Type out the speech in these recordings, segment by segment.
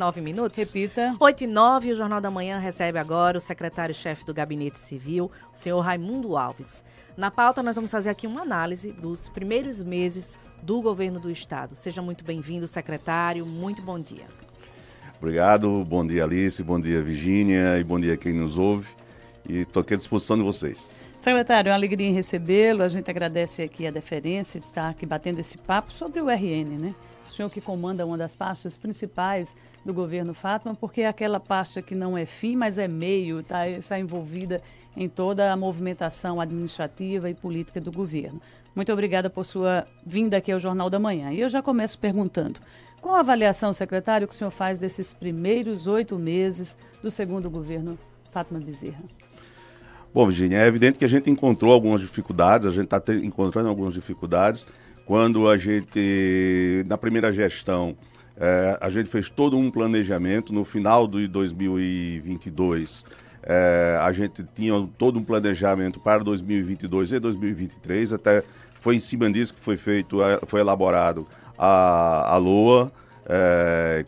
9 minutos? Repita. 8h09, o Jornal da Manhã recebe agora o secretário-chefe do Gabinete Civil, o senhor Raimundo Alves. Na pauta, nós vamos fazer aqui uma análise dos primeiros meses do governo do Estado. Seja muito bem-vindo, secretário. Muito bom dia. Obrigado. Bom dia, Alice. Bom dia, Virgínia. E bom dia a quem nos ouve. E estou aqui à disposição de vocês. Secretário, é uma alegria em recebê-lo. A gente agradece aqui a deferência de estar aqui batendo esse papo sobre o RN, né? O senhor que comanda uma das pastas principais do governo Fátima, porque é aquela pasta que não é fim, mas é meio, está envolvida em toda a movimentação administrativa e política do governo. Muito obrigada por sua vinda aqui ao Jornal da Manhã. E eu já começo perguntando, qual a avaliação, secretário, que o senhor faz desses primeiros 8 meses do segundo governo Fátima Bezerra? Bom, Virgínia, é evidente que a gente encontrou algumas dificuldades, a gente está encontrando algumas dificuldades. Quando a gente, na primeira gestão, a gente fez todo um planejamento. No final de 2022, a gente tinha todo um planejamento para 2022 e 2023. Até foi em cima disso que foi elaborado a LOA.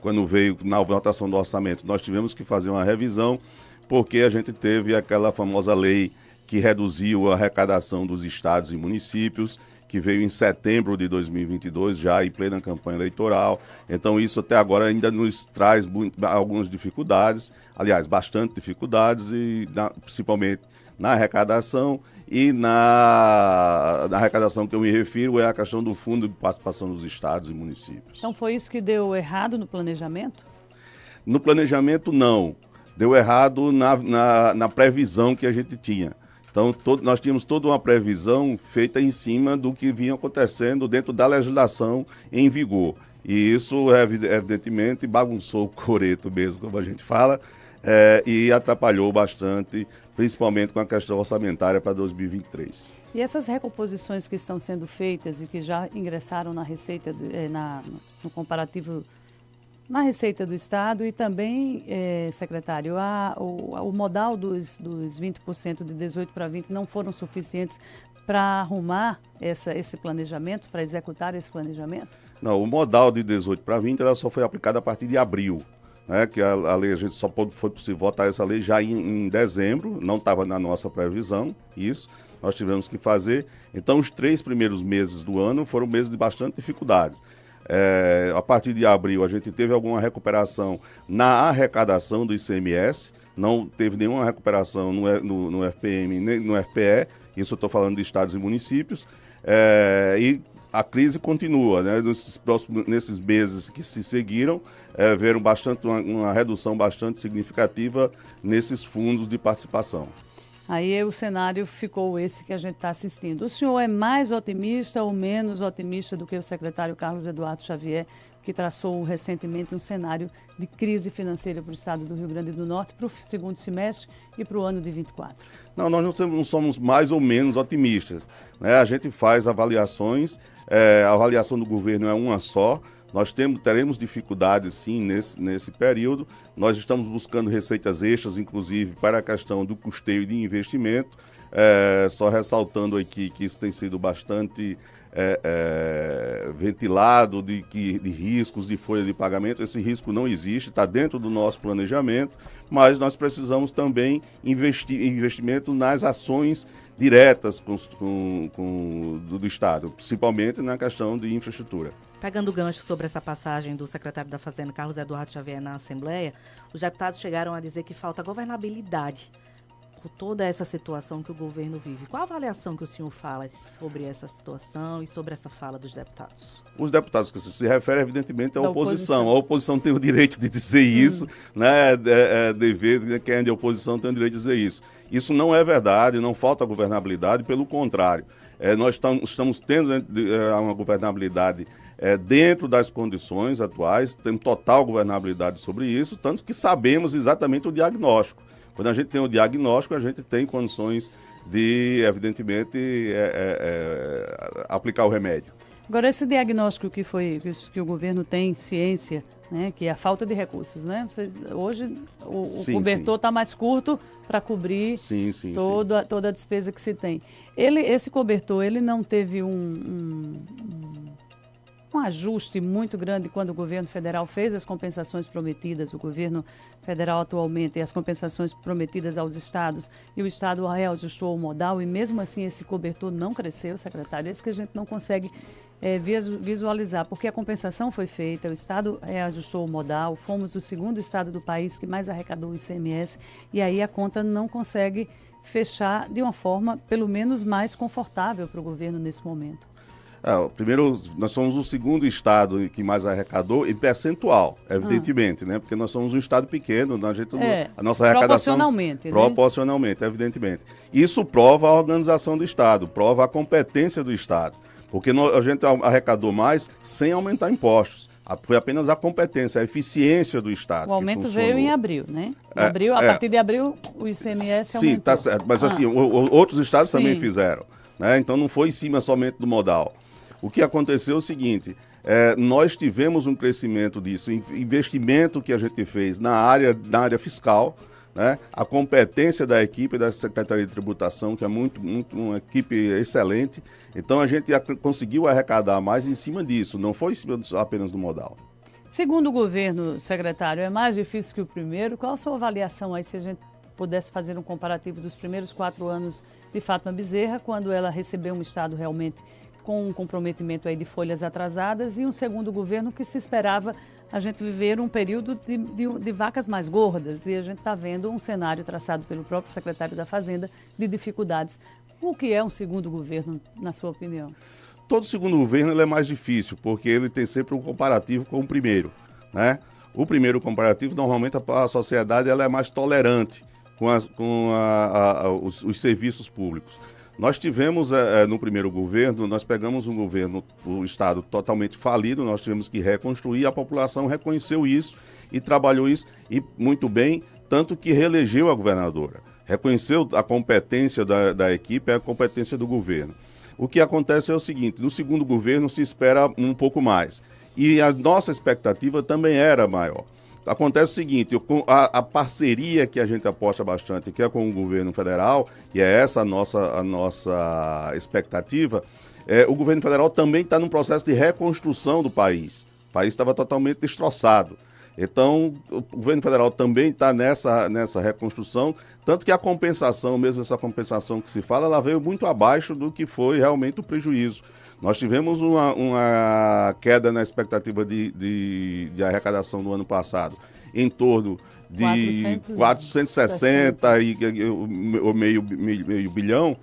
Quando veio na votação do orçamento, nós tivemos que fazer uma revisão, porque a gente teve aquela famosa lei que reduziu a arrecadação dos estados e municípios, que veio em setembro de 2022, já em plena campanha eleitoral. Então isso até agora ainda nos traz algumas dificuldades, aliás, bastante dificuldades, e principalmente na arrecadação. E na arrecadação que eu me refiro é a questão do Fundo de Participação dos Estados e Municípios. Então foi isso que deu errado no planejamento? No planejamento, não. Deu errado na previsão que a gente tinha. Então, nós tínhamos toda uma previsão feita em cima do que vinha acontecendo dentro da legislação em vigor. E isso, evidentemente, bagunçou o coreto mesmo, como a gente fala, e atrapalhou bastante, principalmente com a questão orçamentária para 2023. E essas recomposições que estão sendo feitas e que já ingressaram na receita, no comparativo na Receita do Estado, e também, secretário, o modal dos 20% de 18 para 20 não foram suficientes para arrumar esse planejamento, para executar esse planejamento? Não, o modal de 18 para 20 ela só foi aplicada a partir de abril, né? Que a lei, a gente só foi possível votar essa lei já em dezembro, não estava na nossa previsão isso, nós tivemos que fazer. Então, os 3 primeiros meses do ano foram meses de bastante dificuldade. A partir de abril, a gente teve alguma recuperação na arrecadação do ICMS, não teve nenhuma recuperação no FPM nem no FPE, isso eu estou falando de estados e municípios, e a crise continua, né? Nesses meses que se seguiram, viram uma redução bastante significativa nesses fundos de participação. Aí o cenário ficou esse que a gente está assistindo. O senhor é mais otimista ou menos otimista do que o secretário Carlos Eduardo Xavier, que traçou recentemente um cenário de crise financeira para o estado do Rio Grande do Norte para o segundo semestre e para o ano de 24? Não, nós não somos mais ou menos otimistas, né? A gente faz avaliações, a avaliação do governo é uma só. Nós teremos dificuldades, sim, nesse período. Nós estamos buscando receitas extras, inclusive, para a questão do custeio de investimento. Só ressaltando aqui que isso tem sido bastante ventilado, de riscos de folha de pagamento. Esse risco não existe, está dentro do nosso planejamento, mas nós precisamos também investimento nas ações diretas do Estado, principalmente na questão de infraestrutura. Pegando o gancho sobre essa passagem do secretário da Fazenda, Carlos Eduardo Xavier, na Assembleia, os deputados chegaram a dizer que falta governabilidade por toda essa situação que o governo vive. Qual a avaliação que o senhor fala sobre essa situação e sobre essa fala dos deputados? Os deputados que se referem, evidentemente, à oposição. A oposição tem o direito de dizer isso, né? Dever, quem é de oposição tem o direito de dizer isso. Isso não é verdade, não falta governabilidade, pelo contrário. Nós estamos tendo uma governabilidade dentro das condições atuais, temos total governabilidade sobre isso, tanto que sabemos exatamente o diagnóstico. Quando a gente tem o diagnóstico, a gente tem condições de, evidentemente, aplicar o remédio. Agora, esse diagnóstico que o governo tem, ciência, né, que é a falta de recursos, né? Hoje o cobertor está mais curto para cobrir toda a despesa que se tem. Esse cobertor, ele não teve um ajuste muito grande quando o governo federal fez as compensações prometidas, o governo federal atualmente, e as compensações prometidas aos estados, e o estado reajustou o modal, e mesmo assim esse cobertor não cresceu, secretário. É isso que a gente não consegue visualizar, porque a compensação foi feita, o estado reajustou o modal, fomos o segundo estado do país que mais arrecadou o ICMS, e aí a conta não consegue fechar de uma forma, pelo menos, mais confortável para o governo nesse momento. Primeiro, nós somos o segundo estado que mais arrecadou em percentual, evidentemente, né? Porque nós somos um estado pequeno, a nossa arrecadação... Proporcionalmente, evidentemente. Isso prova a organização do estado, prova a competência do estado, porque a gente arrecadou mais sem aumentar impostos. Foi apenas a competência, a eficiência do estado. O aumento veio em abril, né? A partir de abril, o ICMS aumentou. Sim, está certo. Mas assim, outros estados também fizeram, né? Então não foi em cima somente do modal. O que aconteceu é o seguinte, nós tivemos um crescimento disso, investimento que a gente fez na área fiscal, né? A competência da equipe da Secretaria de Tributação, que é uma equipe excelente. Então a gente conseguiu arrecadar mais em cima disso, não foi em cima apenas do modal. Segundo o governo, secretário, é mais difícil que o primeiro. Qual a sua avaliação aí, se a gente pudesse fazer um comparativo dos primeiros 4 anos de Fátima Bezerra, quando ela recebeu um estado realmente com um comprometimento aí de folhas atrasadas, e um segundo governo que se esperava a gente viver um período de vacas mais gordas, e a gente está vendo um cenário traçado pelo próprio secretário da Fazenda de dificuldades. O que é um segundo governo, na sua opinião? Todo segundo governo ele é mais difícil, porque ele tem sempre um comparativo com o primeiro, né? O primeiro comparativo, normalmente a sociedade ela é mais tolerante com os serviços públicos. Nós tivemos, no primeiro governo, nós pegamos um governo, o estado totalmente falido, nós tivemos que reconstruir, a população reconheceu isso e trabalhou isso e muito bem, tanto que reelegeu a governadora. Reconheceu a competência da equipe, a competência do governo. O que acontece é o seguinte, no segundo governo se espera um pouco mais e a nossa expectativa também era maior. Acontece o seguinte, a parceria que a gente aposta bastante, que é com o governo federal, e é essa a nossa expectativa, o governo federal também está num processo de reconstrução do país. O país estava totalmente destroçado. Então, o governo federal também está nessa reconstrução, tanto que a compensação, mesmo essa compensação que se fala, ela veio muito abaixo do que foi realmente o prejuízo. Nós tivemos uma queda na expectativa de arrecadação do ano passado, em torno de 460 ou meio bilhão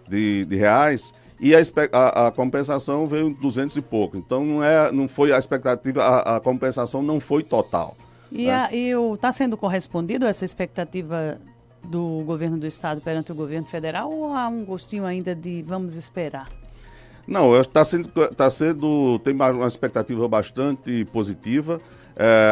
de reais, e a compensação veio 200 e pouco. Então não foi a expectativa, a compensação não foi total. E está sendo correspondido essa expectativa do governo do estado perante o governo federal, ou há um gostinho ainda de vamos esperar? Não, tem uma expectativa bastante positiva.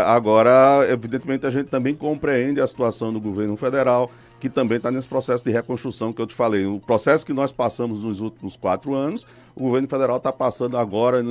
Agora, evidentemente, a gente também compreende a situação do governo federal, que também está nesse processo de reconstrução que eu te falei. O processo que nós passamos nos últimos 4 anos, o governo federal está passando agora,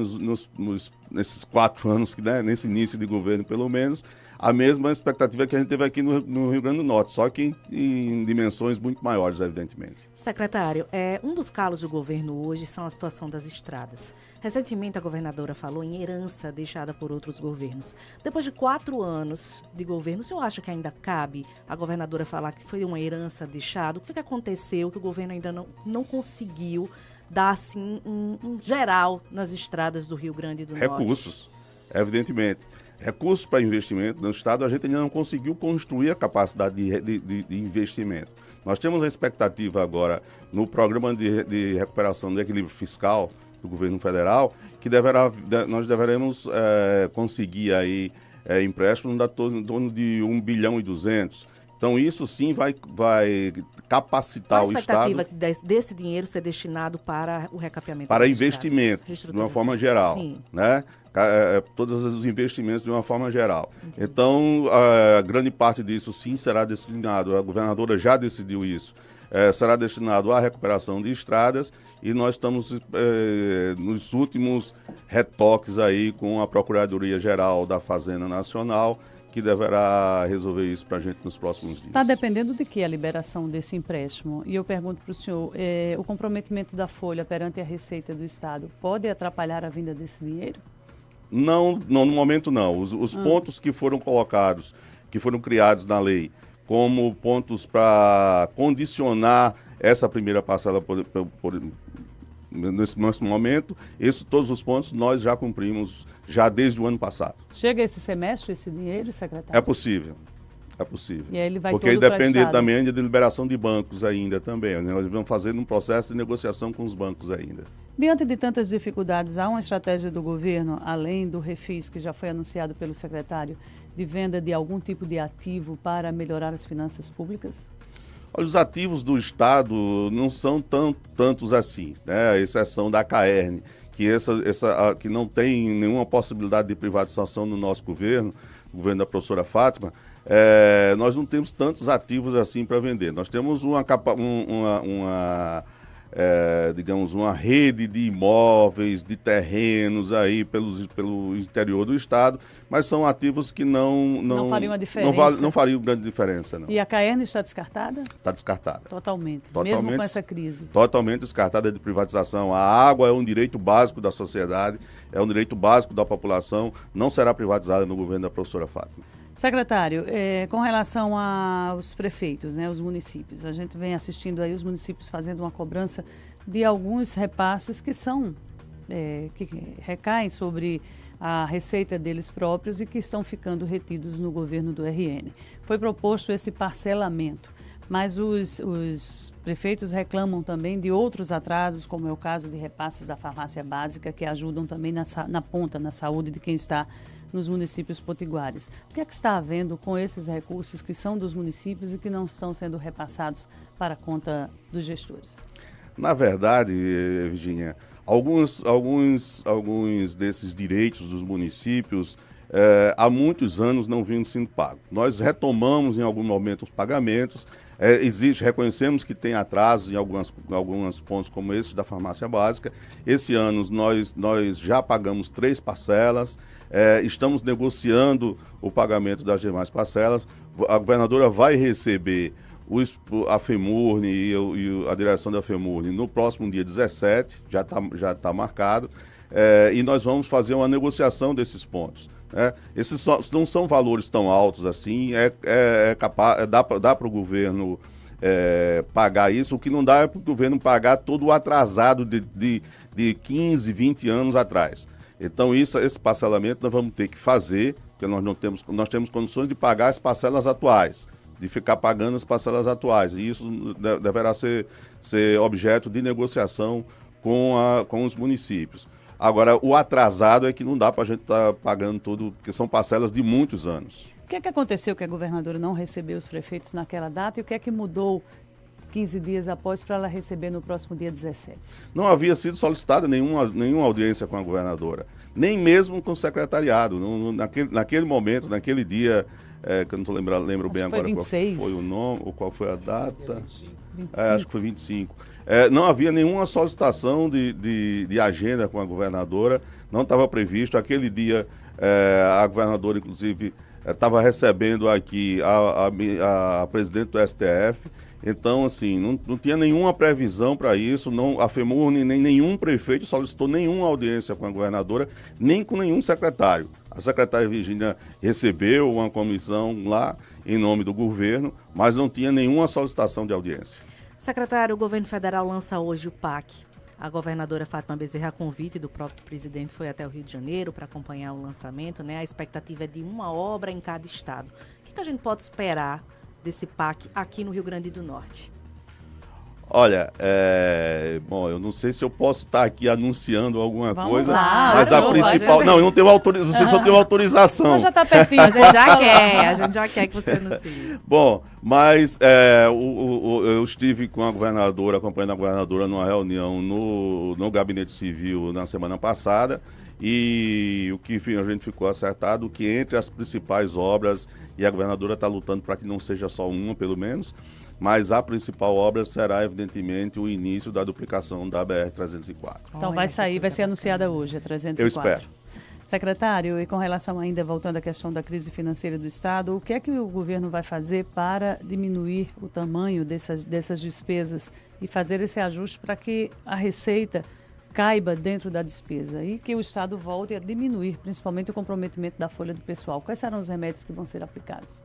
nesses 4 anos, né, nesse início de governo pelo menos, a mesma expectativa que a gente teve aqui no Rio Grande do Norte, só que em dimensões muito maiores, evidentemente. Secretário, um dos calos do governo hoje são a situação das estradas. Recentemente, a governadora falou em herança deixada por outros governos. Depois de 4 anos de governo, o senhor acha que ainda cabe a governadora falar que foi uma herança deixada? O que foi que aconteceu que o governo ainda não conseguiu dar, assim, um geral nas estradas do Rio Grande do Norte? Recursos, evidentemente. Recursos para investimento no estado, a gente ainda não conseguiu construir a capacidade de investimento. Nós temos a expectativa agora no programa de recuperação do equilíbrio fiscal do governo federal, que nós deveremos conseguir aí empréstimos em torno de 1 bilhão e 200. Então isso sim vai capacitar o Estado. Qual a expectativa desse dinheiro ser destinado para o recapeamento? Para investimentos, de uma forma geral. Sim. Né? Todos os investimentos de uma forma geral. Uhum. Então, a grande parte disso sim será destinado, a governadora já decidiu isso, será destinado à recuperação de estradas e nós estamos nos últimos retoques aí com a Procuradoria-Geral da Fazenda Nacional, que deverá resolver isso para a gente nos próximos dias. Está dependendo de que a liberação desse empréstimo? E eu pergunto para o senhor, o comprometimento da Folha perante a Receita do Estado pode atrapalhar a vinda desse dinheiro? Não, no momento não. Os pontos que foram colocados, que foram criados na lei, como pontos para condicionar essa primeira parcela nesse momento, todos os pontos nós já cumprimos já desde o ano passado. Chega esse semestre, esse dinheiro, secretário? É possível. É possível. E aí ele vai porque aí todo depende também de liberação de bancos ainda também. Nós vamos fazer um processo de negociação com os bancos ainda. Diante de tantas dificuldades, há uma estratégia do governo, além do refis, que já foi anunciado pelo secretário, de venda de algum tipo de ativo para melhorar as finanças públicas? Olha, os ativos do Estado não são tantos assim, né? A exceção da CAERN, que não tem nenhuma possibilidade de privatização no nosso governo, o governo da professora Fátima. Nós não temos tantos ativos assim para vender. Nós temos digamos, uma rede de imóveis, de terrenos aí pelo interior do estado, mas são ativos que não fariam a diferença. Não fariam grande diferença, não. E a CAERN está descartada? Está descartada. Totalmente, mesmo com essa crise. Totalmente descartada de privatização. A água é um direito básico da sociedade, é um direito básico da população, não será privatizada no governo da professora Fátima. Secretário, com relação aos prefeitos, né, os municípios, a gente vem assistindo aí os municípios fazendo uma cobrança de alguns repasses que recaem sobre a receita deles próprios e que estão ficando retidos no governo do RN. Foi proposto esse parcelamento, mas os prefeitos reclamam também de outros atrasos, como é o caso de repasses da farmácia básica, que ajudam também na ponta, na saúde de quem está nos municípios potiguares. O que é que está havendo com esses recursos que são dos municípios e que não estão sendo repassados para a conta dos gestores? Na verdade, Virginia, alguns desses direitos dos municípios há muitos anos não vinham sendo pagos. Nós retomamos em algum momento os pagamentos, reconhecemos que tem atrasos em alguns pontos como esse da farmácia básica. Esse ano nós já pagamos 3 parcelas, estamos negociando o pagamento das demais parcelas. A governadora vai receber a FEMURNE e a direção da FEMURNE no próximo dia 17, já tá marcado, e nós vamos fazer uma negociação desses pontos. Esses não são valores tão altos assim, dá para o governo pagar isso. O que não dá é para o governo pagar todo o atrasado de 15, 20 anos atrás. Então esse parcelamento nós vamos ter que fazer, porque nós temos condições de pagar as parcelas atuais, de ficar pagando as parcelas atuais, e isso deverá ser objeto de negociação com os municípios. Agora, o atrasado é que não dá para a gente estar pagando tudo, porque são parcelas de muitos anos. O que é que aconteceu que a governadora não recebeu os prefeitos naquela data e o que é que mudou 15 dias após para ela receber no próximo dia 17? Não havia sido solicitada nenhuma audiência com a governadora, nem mesmo com o secretariado. Naquele momento, naquele dia, que eu não lembro bem agora 26. qual foi o nome, ou qual foi a data. 25. Acho que foi 25. Não havia nenhuma solicitação de agenda com a governadora, não estava previsto. Aquele dia, a governadora, inclusive, estava recebendo aqui a presidente do STF. Então, assim, não tinha nenhuma previsão para isso. A FEMURNE, nem nenhum prefeito solicitou nenhuma audiência com a governadora, nem com nenhum secretário. A secretária Virginia recebeu uma comissão lá em nome do governo, mas não tinha nenhuma solicitação de audiência. Secretário, o governo federal lança hoje o PAC. A governadora Fátima Bezerra, a convite do próprio presidente, foi até o Rio de Janeiro para acompanhar o lançamento, né? A expectativa é de uma obra em cada estado. O que a gente pode esperar desse PAC aqui no Rio Grande do Norte? Olha, bom, eu não sei se eu posso estar aqui anunciando alguma coisa, lá, mas a principal... Não, eu não tenho autorização, não sei se eu tenho autorização. Mas já está pertinho, a gente já quer que você anuncie. Bom, mas eu estive com a governadora, acompanhando a governadora numa reunião no Gabinete Civil na semana passada, e o que a gente ficou acertado, que entre as principais obras, e a governadora está lutando para que não seja só uma, pelo menos, mas a principal obra será, evidentemente, o início da duplicação da BR-304. Então vai ser anunciada hoje, a 304. Eu espero. Secretário, e com relação ainda, voltando à questão da crise financeira do Estado, o que é que o governo vai fazer para diminuir o tamanho dessas despesas e fazer esse ajuste para que a receita caiba dentro da despesa e que o Estado volte a diminuir, principalmente o comprometimento da folha do pessoal. Quais serão os remédios que vão ser aplicados?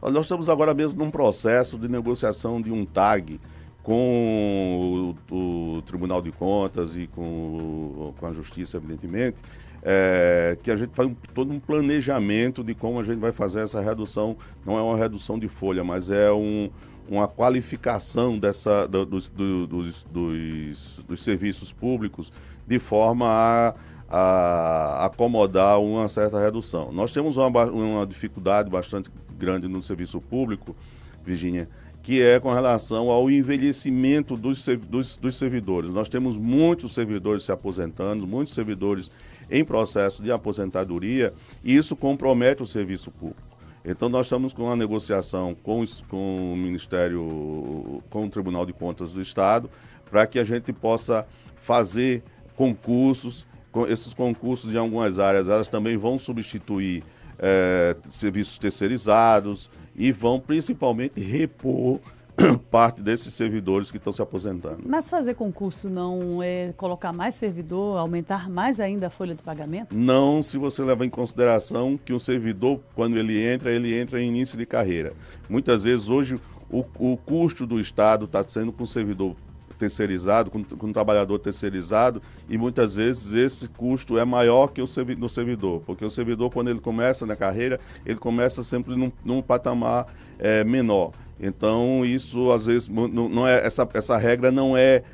Nós estamos agora mesmo num processo de negociação de um TAG com o Tribunal de Contas e com a Justiça, evidentemente, que a gente faz todo um planejamento de como a gente vai fazer essa redução. Não é uma redução de folha, mas é uma qualificação dos serviços públicos de forma a acomodar uma certa redução. Nós temos uma dificuldade bastante grande no serviço público, Virgínia, que é com relação ao envelhecimento dos servidores. Nós temos muitos servidores se aposentando, muitos servidores em processo de aposentadoria, e isso compromete o serviço público. Então, nós estamos com uma negociação com o Ministério, com o Tribunal de Contas do Estado, para que a gente possa fazer concursos. Esses concursos de algumas áreas, elas também vão substituir serviços terceirizados e vão principalmente repor parte desses servidores que estão se aposentando. Mas fazer concurso não é colocar mais servidor, aumentar mais ainda a folha de pagamento? Não, se você levar em consideração que o servidor, quando ele entra em início de carreira. Muitas vezes hoje o custo do Estado está sendo com o servidor terceirizado, com um trabalhador terceirizado, e muitas vezes esse custo é maior que o do servidor, porque o servidor, quando ele começa na carreira, ele começa sempre num patamar menor. Então, isso às vezes não é, essa regra não é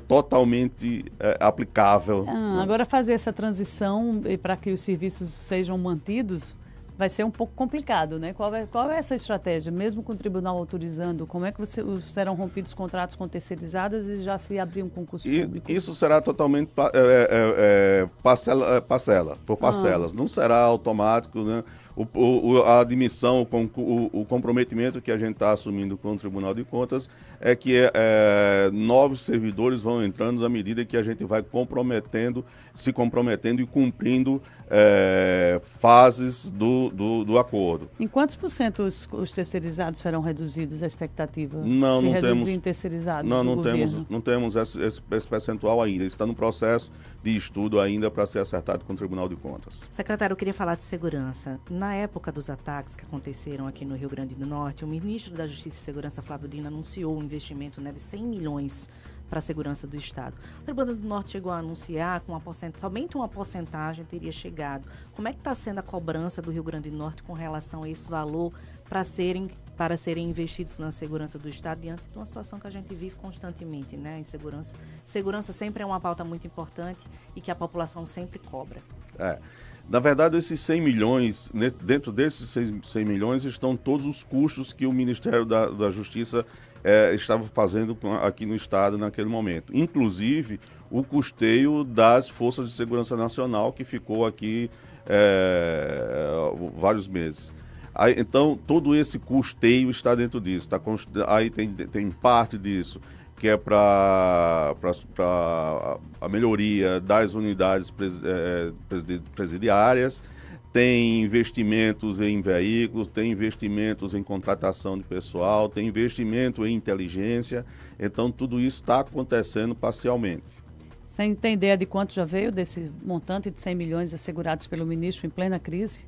totalmente aplicável. Agora, fazer essa transição para que os serviços sejam mantidos vai ser um pouco complicado, né? Qual é essa estratégia? Mesmo com o tribunal autorizando, como é que serão rompidos contratos com terceirizadas e já se abrir um concurso público? Isso será totalmente parcela por parcelas. Não será automático, né? A admissão, o comprometimento que a gente está assumindo com o Tribunal de Contas é que novos servidores vão entrando à medida que a gente vai se comprometendo e cumprindo fases do acordo. Em quantos por cento os terceirizados serão reduzidos, a expectativa? Não temos. Terceirizados Não temos esse percentual ainda. Está no processo de estudo ainda para ser acertado com o Tribunal de Contas. Secretário, eu queria falar de segurança. Na época dos ataques que aconteceram aqui no Rio Grande do Norte, o ministro da Justiça e Segurança, Flávio Dino, anunciou um investimento de 100 milhões para a segurança do Estado. O Tribunal do Norte chegou a anunciar que somente uma porcentagem teria chegado. Como é que está sendo a cobrança do Rio Grande do Norte com relação a esse valor para serem investidos na segurança do Estado diante de uma situação que a gente vive constantemente, né? Insegurança. Segurança sempre é uma pauta muito importante e que a população sempre cobra. Na verdade, esses 100 milhões, dentro desses 100 milhões estão todos os custos que o Ministério da Justiça estava fazendo aqui no Estado naquele momento. Inclusive, o custeio das Forças de Segurança Nacional, que ficou aqui vários meses. Então, todo esse custeio está dentro disso. Aí tem parte disso que é para a melhoria das unidades presidiárias, tem investimentos em veículos, tem investimentos em contratação de pessoal, tem investimento em inteligência. Então, tudo isso está acontecendo parcialmente. Sem ter ideia de quanto já veio desse montante de 100 milhões assegurados pelo ministro em plena crise?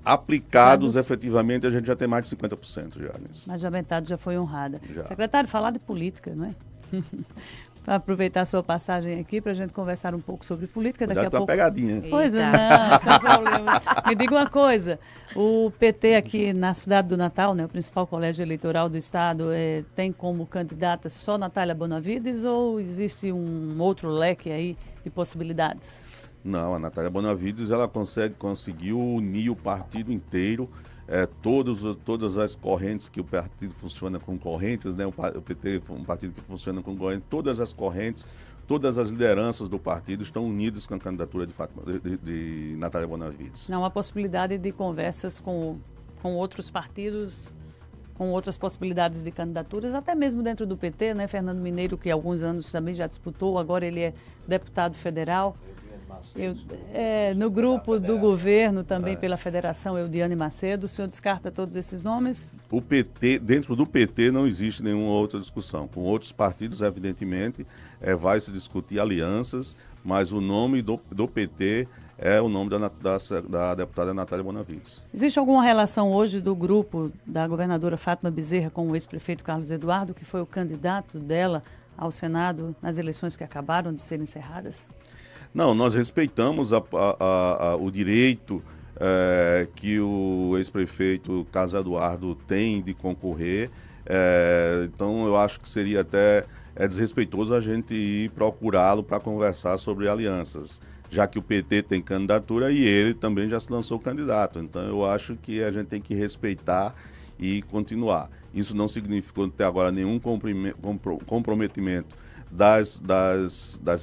Aplicados, efetivamente, a gente já tem mais de 50% já nisso. Mas a metade já foi honrada. Já. Secretário, falar de política, não é? Para aproveitar a sua passagem aqui, para a gente conversar um pouco sobre política. Daqui a pouco. Uma pegadinha. Pois é, não, sem problema. Me diga uma coisa, o PT aqui na cidade do Natal, né, o principal colégio eleitoral do estado, tem como candidata só Natália Bonavides ou existe um outro leque aí de possibilidades? Não, a Natália Bonavides, ela conseguiu unir o partido inteiro, todas as correntes que o partido funciona com correntes, né? O PT é um partido que funciona com correntes, todas as correntes, todas as lideranças do partido estão unidas com a candidatura de Natália Bonavides. Não há possibilidade de conversas com outros partidos, com outras possibilidades de candidaturas, até mesmo dentro do PT, né? Fernando Mineiro, que há alguns anos também já disputou, agora ele é deputado federal. No grupo do governo, também pela federação, Eudiane Macedo, o senhor descarta todos esses nomes? O PT, dentro do PT não existe nenhuma outra discussão. Com outros partidos, evidentemente, vai se discutir alianças, mas o nome do PT é o nome da deputada Natália Bonavides. Existe alguma relação hoje do grupo da governadora Fátima Bezerra com o ex-prefeito Carlos Eduardo, que foi o candidato dela ao Senado nas eleições que acabaram de ser encerradas? Não, nós respeitamos o direito que o ex-prefeito Carlos Eduardo tem de concorrer. Então, eu acho que seria até desrespeitoso a gente ir procurá-lo para conversar sobre alianças, já que o PT tem candidatura e ele também já se lançou candidato. Então, eu acho que a gente tem que respeitar e continuar. Isso não significou até agora nenhum comprometimento das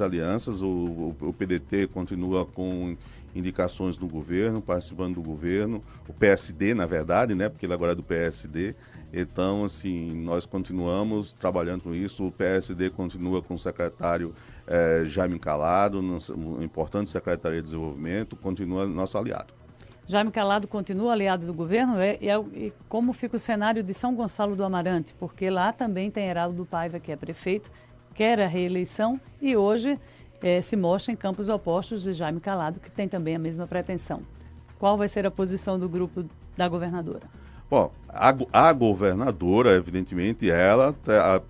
alianças. O PDT continua com indicações do governo, participando do governo, o PSD, na verdade, né, porque ele agora é do PSD. Então, assim, nós continuamos trabalhando com isso. O PSD continua com o secretário Jaime Calado, um importante secretaria de desenvolvimento, continua nosso aliado. Jaime Calado continua aliado do governo? E como fica o cenário de São Gonçalo do Amarante? Porque lá também tem Heraldo Paiva, que é prefeito, quer a reeleição e hoje se mostra em campos opostos de Jaime Calado, que tem também a mesma pretensão. Qual vai ser a posição do grupo da governadora? Bom, a governadora, evidentemente, ela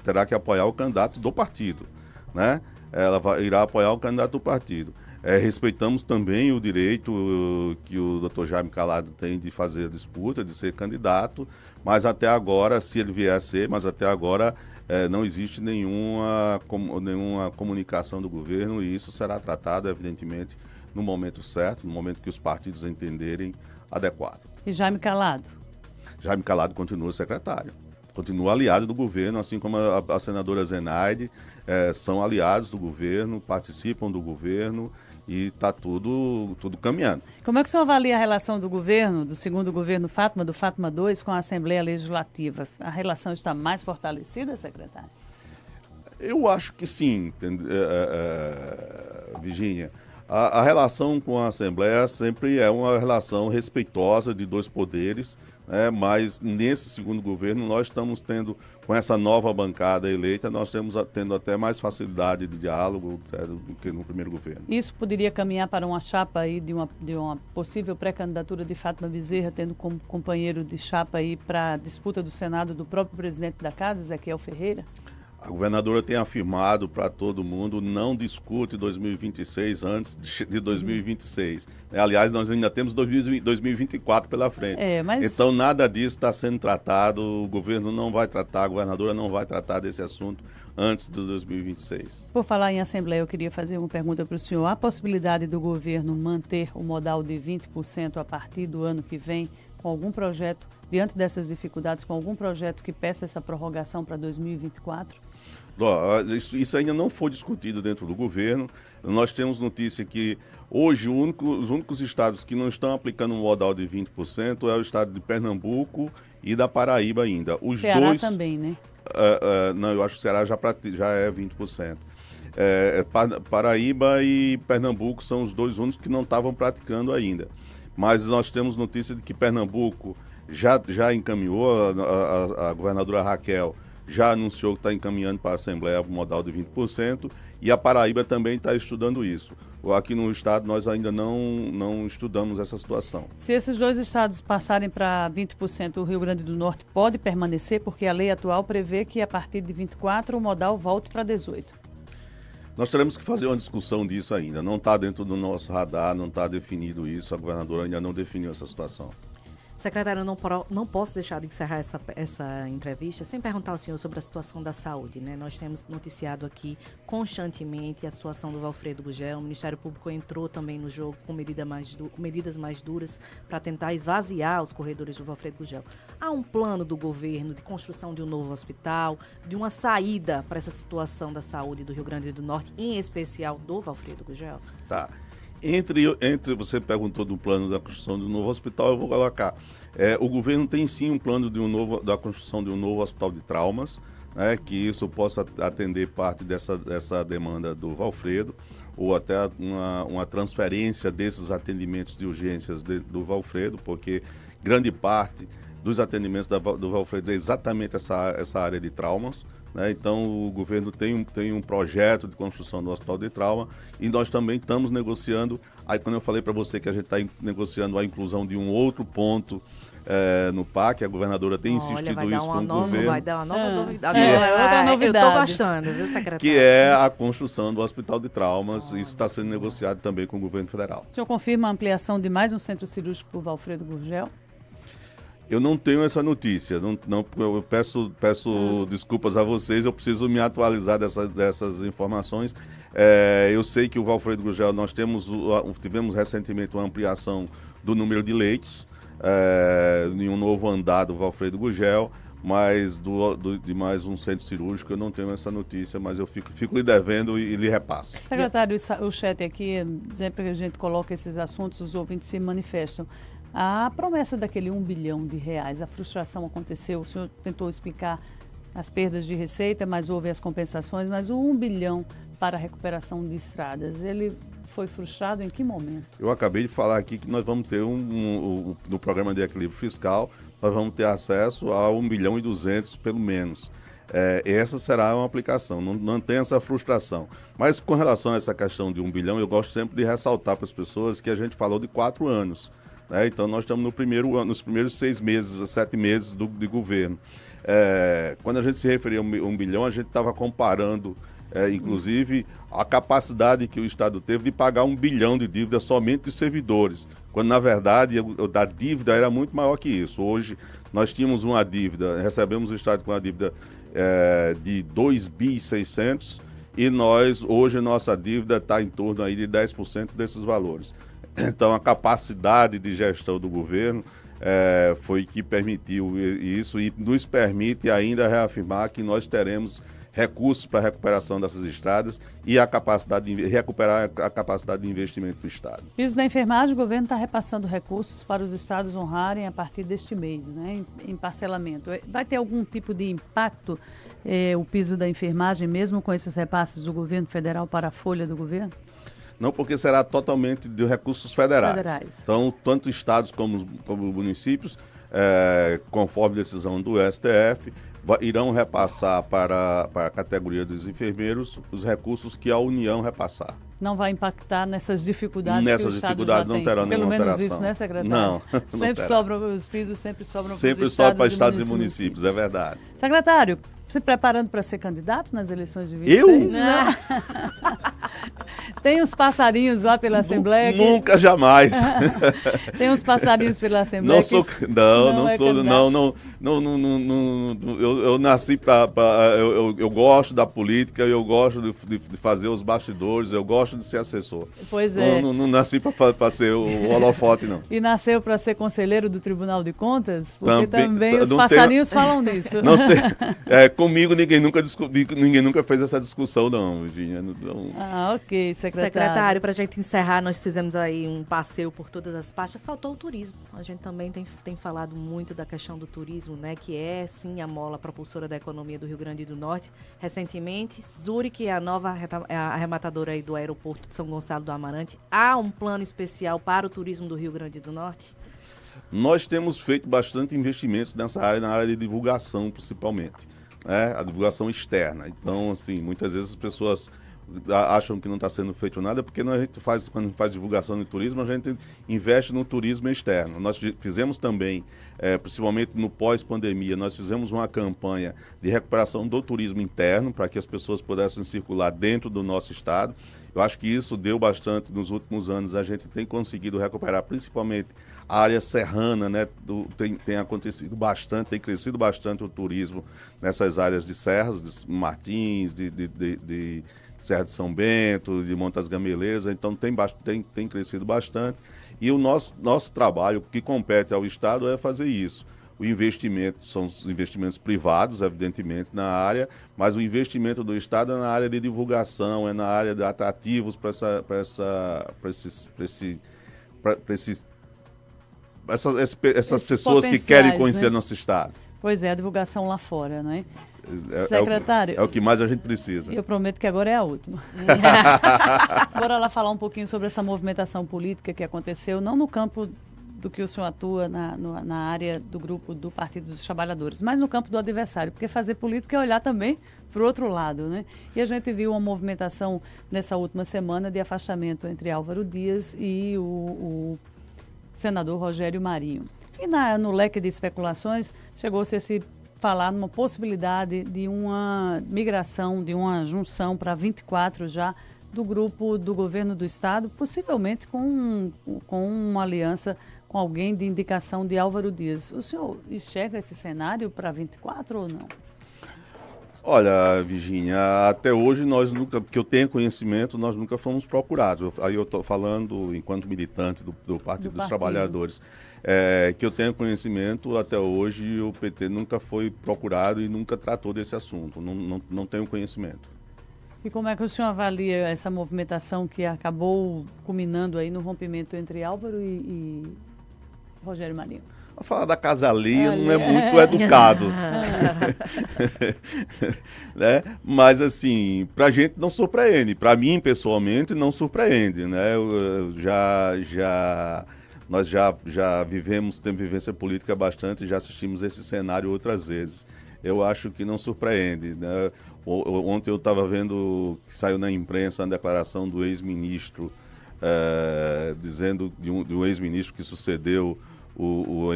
terá que apoiar o candidato do partido, né? Ela irá apoiar o candidato do partido. Respeitamos também o direito que o Dr. Jaime Calado tem de fazer a disputa, de ser candidato, mas até agora, se ele vier a ser, mas até agora não existe nenhuma comunicação do governo e isso será tratado, evidentemente, no momento certo, no momento que os partidos entenderem adequado. E Jaime Calado? Jaime Calado continua secretário, continua aliado do governo, assim como a senadora Zenaide, são aliados do governo, participam do governo e está tudo caminhando. Como é que o senhor avalia a relação do governo, do segundo governo Fátima, do Fátima II, com a Assembleia Legislativa? A relação está mais fortalecida, secretário? Eu acho que sim, Virgínia. A relação com a Assembleia sempre é uma relação respeitosa de dois poderes, né? Mas nesse segundo governo nós estamos tendo, com essa nova bancada eleita, nós estamos tendo até mais facilidade de diálogo do que no primeiro governo. Isso poderia caminhar para uma chapa aí de uma possível pré-candidatura de Fátima Bezerra, tendo como companheiro de chapa aí para a disputa do Senado do próprio presidente da Casa, Ezequiel Ferreira? A governadora tem afirmado para todo mundo, não discute 2026 antes de 2026. Aliás, nós ainda temos 2024 pela frente. Então, nada disso está sendo tratado, o governo não vai tratar, a governadora não vai tratar desse assunto antes de 2026. Por falar em Assembleia, eu queria fazer uma pergunta para o senhor. Há possibilidade do governo manter o modal de 20% a partir do ano que vem, com algum projeto, diante dessas dificuldades, com algum projeto que peça essa prorrogação para 2024? Isso ainda não foi discutido dentro do governo. Nós temos notícia que hoje os únicos estados que não estão aplicando um modal de 20% é o estado de Pernambuco e da Paraíba ainda. Os Ceará dois também, né? Não, eu acho que o Ceará já é 20%. Paraíba e Pernambuco são os dois únicos que não estavam praticando ainda. Mas nós temos notícia de que Pernambuco já encaminhou, a governadora Raquel já anunciou que está encaminhando para a Assembleia o modal de 20% e a Paraíba também está estudando isso. Aqui no estado nós ainda não estudamos essa situação. Se esses dois estados passarem para 20%, o Rio Grande do Norte pode permanecer, porque a lei atual prevê que a partir de 24% o modal volte para 18%. Nós teremos que fazer uma discussão disso ainda. Não está dentro do nosso radar, não está definido isso, a governadora ainda não definiu essa situação. Secretário, eu não posso deixar de encerrar essa entrevista sem perguntar ao senhor sobre a situação da saúde, né? Nós temos noticiado aqui constantemente a situação do Valfredo Gugel. O Ministério Público entrou também no jogo com medidas mais duras para tentar esvaziar os corredores do Valfredo Gugel. Há um plano do governo de construção de um novo hospital, de uma saída para essa situação da saúde do Rio Grande do Norte, em especial do Valfredo Gugel? Tá. Você perguntou do plano da construção de um novo hospital, eu vou colocar. O governo tem sim um plano da construção de um novo hospital de traumas, né, que isso possa atender parte dessa demanda do Valfredo, ou até uma transferência desses atendimentos de urgências do Valfredo, porque grande parte dos atendimentos do Valfredo é exatamente essa área de traumas, né? Então o governo tem um projeto de construção do hospital de trauma e nós também estamos negociando, aí quando eu falei para você que a gente está negociando a inclusão de um outro ponto no PAC, a governadora tem insistido isso com o governo. Vai dar uma nova novidade. Outra novidade. Eu estou gostando, viu, secretário? Que é a construção do hospital de traumas. Isso está sendo negociado também com o governo federal. O senhor confirma a ampliação de mais um centro cirúrgico por Valfredo Gurgel? Eu não tenho essa notícia. Eu peço desculpas a vocês, eu preciso me atualizar dessas informações. Eu sei que o Valfredo Gurgel, nós tivemos recentemente uma ampliação do número de leitos, em um novo andar do Valfredo Gurgel, mas de mais um centro cirúrgico eu não tenho essa notícia, mas eu fico lhe devendo e lhe repasso. Secretário, o chat aqui, sempre que a gente coloca esses assuntos, os ouvintes se manifestam. A promessa daquele R$1 bilhão, a frustração aconteceu, o senhor tentou explicar as perdas de receita, mas houve as compensações, mas o R$1 bilhão para a recuperação de estradas, ele foi frustrado em que momento? Eu acabei de falar aqui que nós vamos ter no programa de equilíbrio fiscal, nós vamos ter acesso a 1 bilhão e 200 pelo menos. Essa será uma aplicação, não tem essa frustração. Mas com relação a essa questão de 1 bilhão, eu gosto sempre de ressaltar para as pessoas que a gente falou de 4 anos. Então nós estamos nos primeiros 6 meses, 7 meses de governo. Quando a gente se referia a 1 bilhão, a gente estava comparando, inclusive, a capacidade que o Estado teve de pagar 1 bilhão de dívida somente de servidores, quando na verdade a dívida era muito maior que isso. Hoje nós tínhamos uma dívida, recebemos o Estado com uma dívida de 2.600 e hoje nossa dívida está em torno aí de 10% desses valores. Então, a capacidade de gestão do governo foi que permitiu isso e nos permite ainda reafirmar que nós teremos recursos para a recuperação dessas estradas e recuperar a capacidade de investimento do Estado. Piso da enfermagem, o governo está repassando recursos para os estados honrarem a partir deste mês, né, em parcelamento. Vai ter algum tipo de impacto o piso da enfermagem, mesmo com esses repasses do governo federal para a folha do governo? Não, porque será totalmente de recursos federais. Então, tanto estados como municípios, conforme decisão do STF, irão repassar para a categoria dos enfermeiros os recursos que a União repassar. Não vai impactar nessas dificuldades que o Estado dificuldades não terão nenhuma alteração. Pelo menos isso, né, secretário? Não. Sempre sobram os pisos, sempre sobram para os estados. Sempre sobra para estados e municípios, é verdade. Secretário, se preparando para ser candidato nas eleições de 26? Eu? Não. Tem uns passarinhos lá pela Assembleia. Nunca, jamais. Tem uns passarinhos pela Assembleia. Eu nasci eu gosto da política, eu gosto de fazer os bastidores, eu gosto de ser assessor. Pois é. Não nasci para ser o holofote, não. E nasceu para ser conselheiro do Tribunal de Contas? Porque também os passarinhos falam disso. Comigo ninguém nunca fez essa discussão, não, Virginia. Ok, secretário. Secretário, para a gente encerrar, nós fizemos aí um passeio por todas as pastas, faltou o turismo. A gente também tem falado muito da questão do turismo, né, que é, sim, a mola propulsora da economia do Rio Grande do Norte. Recentemente, Zurich, a nova arrematadora aí do aeroporto de São Gonçalo do Amarante, há um plano especial para o turismo do Rio Grande do Norte? Nós temos feito bastante investimentos nessa área, na área de divulgação, principalmente. A divulgação externa. Então, assim, muitas vezes as pessoas acham que não está sendo feito nada, porque quando a gente faz divulgação de turismo, a gente investe no turismo externo. Nós fizemos também, principalmente no pós-pandemia, nós fizemos uma campanha de recuperação do turismo interno, para que as pessoas pudessem circular dentro do nosso estado. Eu acho que isso deu bastante nos últimos anos, a gente tem conseguido recuperar, principalmente a área serrana, né? Tem acontecido bastante, tem crescido bastante o turismo nessas áreas de serras, de Martins, de Serra de São Bento, de Montes Gameleiras, então tem crescido bastante. E o nosso trabalho, que compete ao Estado, é fazer isso. O investimento são os investimentos privados, evidentemente, na área, mas o investimento do Estado é na área de divulgação, é na área de atrativos para essas pessoas que querem conhecer, né, nosso Estado. Pois é, a divulgação lá fora, não é? Secretário, é o que mais a gente precisa. Eu prometo que agora é a última. Bora lá falar um pouquinho sobre essa movimentação política que aconteceu, não no campo do que o senhor atua na área do grupo do Partido dos Trabalhadores, mas no campo do adversário, porque fazer política é olhar também para o outro lado, né? E a gente viu uma movimentação nessa última semana de afastamento entre Álvaro Dias e o senador Rogério Marinho. E no leque de especulações chegou-se a se falar numa possibilidade de uma migração, de uma junção para 24 já do grupo do governo do estado, possivelmente com uma aliança com alguém de indicação de Álvaro Dias. O senhor enxerga esse cenário para 24 ou não? Olha, Virgínia, até hoje nós nunca, que eu tenho conhecimento, nós nunca fomos procurados. Aí eu estou falando enquanto militante do Partido dos Trabalhadores. Que eu tenho conhecimento, até hoje o PT nunca foi procurado e nunca tratou desse assunto. Não tenho conhecimento. E como é que o senhor avalia essa movimentação que acabou culminando aí no rompimento entre Álvaro e Rogério Marinho? A falar da casalinha não é muito educado. Né? Mas, assim, pra gente não surpreende. Pra mim, pessoalmente, não surpreende. Né? Nós já temos vivência política bastante e já assistimos esse cenário outras vezes. Eu acho que não surpreende. Né? Ontem eu estava vendo que saiu na imprensa a declaração do ex-ministro, dizendo de um ex-ministro que sucedeu o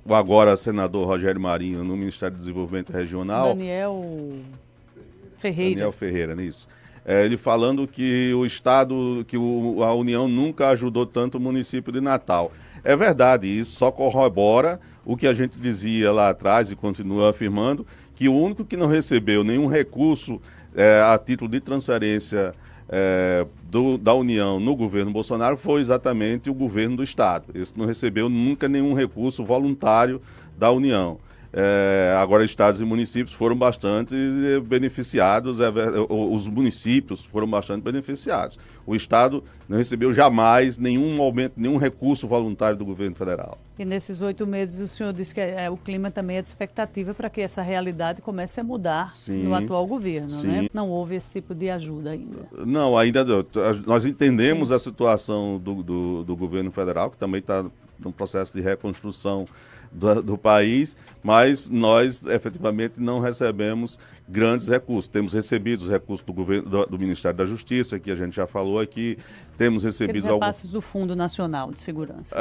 agora senador Rogério Marinho no Ministério do Desenvolvimento Regional. Daniel Ferreira, nisso. Ele falando que o Estado, que a União nunca ajudou tanto o município de Natal. É verdade, isso só corrobora o que a gente dizia lá atrás e continua afirmando, que o único que não recebeu nenhum recurso a título de transferência da União no governo Bolsonaro foi exatamente o governo do Estado. Esse não recebeu nunca nenhum recurso voluntário da União. Agora, estados e municípios foram bastante beneficiados, os municípios foram bastante beneficiados. O Estado não recebeu jamais nenhum aumento, nenhum recurso voluntário do governo federal. E nesses 8 meses o senhor disse que o clima também é de expectativa para que essa realidade comece a mudar no atual governo, né? Não houve esse tipo de ajuda ainda. Não, ainda não. Nós entendemos a situação do governo federal, que também está num processo de reconstrução do país, mas nós efetivamente não recebemos grandes recursos. Temos recebido os recursos do governo, do Ministério da Justiça, que a gente já falou aqui, temos recebido alguns repasses do Fundo Nacional de Segurança.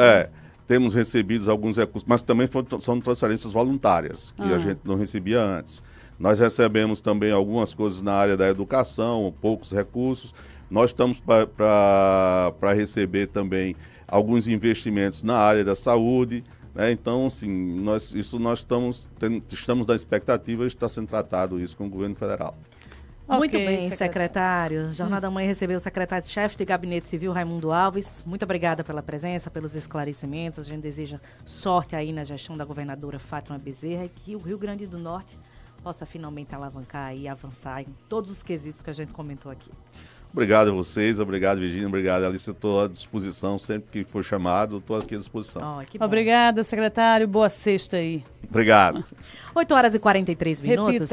Temos recebido alguns recursos, mas também são transferências voluntárias, que a gente não recebia antes. Nós recebemos também algumas coisas na área da educação, poucos recursos. Nós estamos para receber também alguns investimentos na área da saúde. Então, assim, nós estamos na expectativa de estar sendo tratado isso com o governo federal. Muito bem, secretário. Jornal da Manhã recebeu o secretário-chefe de Gabinete Civil, Raimundo Alves. Muito obrigada pela presença, pelos esclarecimentos. A gente deseja sorte aí na gestão da governadora Fátima Bezerra e que o Rio Grande do Norte possa finalmente alavancar e avançar em todos os quesitos que a gente comentou aqui. Obrigado a vocês, obrigado, Virgínia, obrigado, Alice. Eu estou à disposição, sempre que for chamado, estou aqui à disposição. Obrigada, secretário. Boa sexta aí. Obrigado. 8h43. Repita.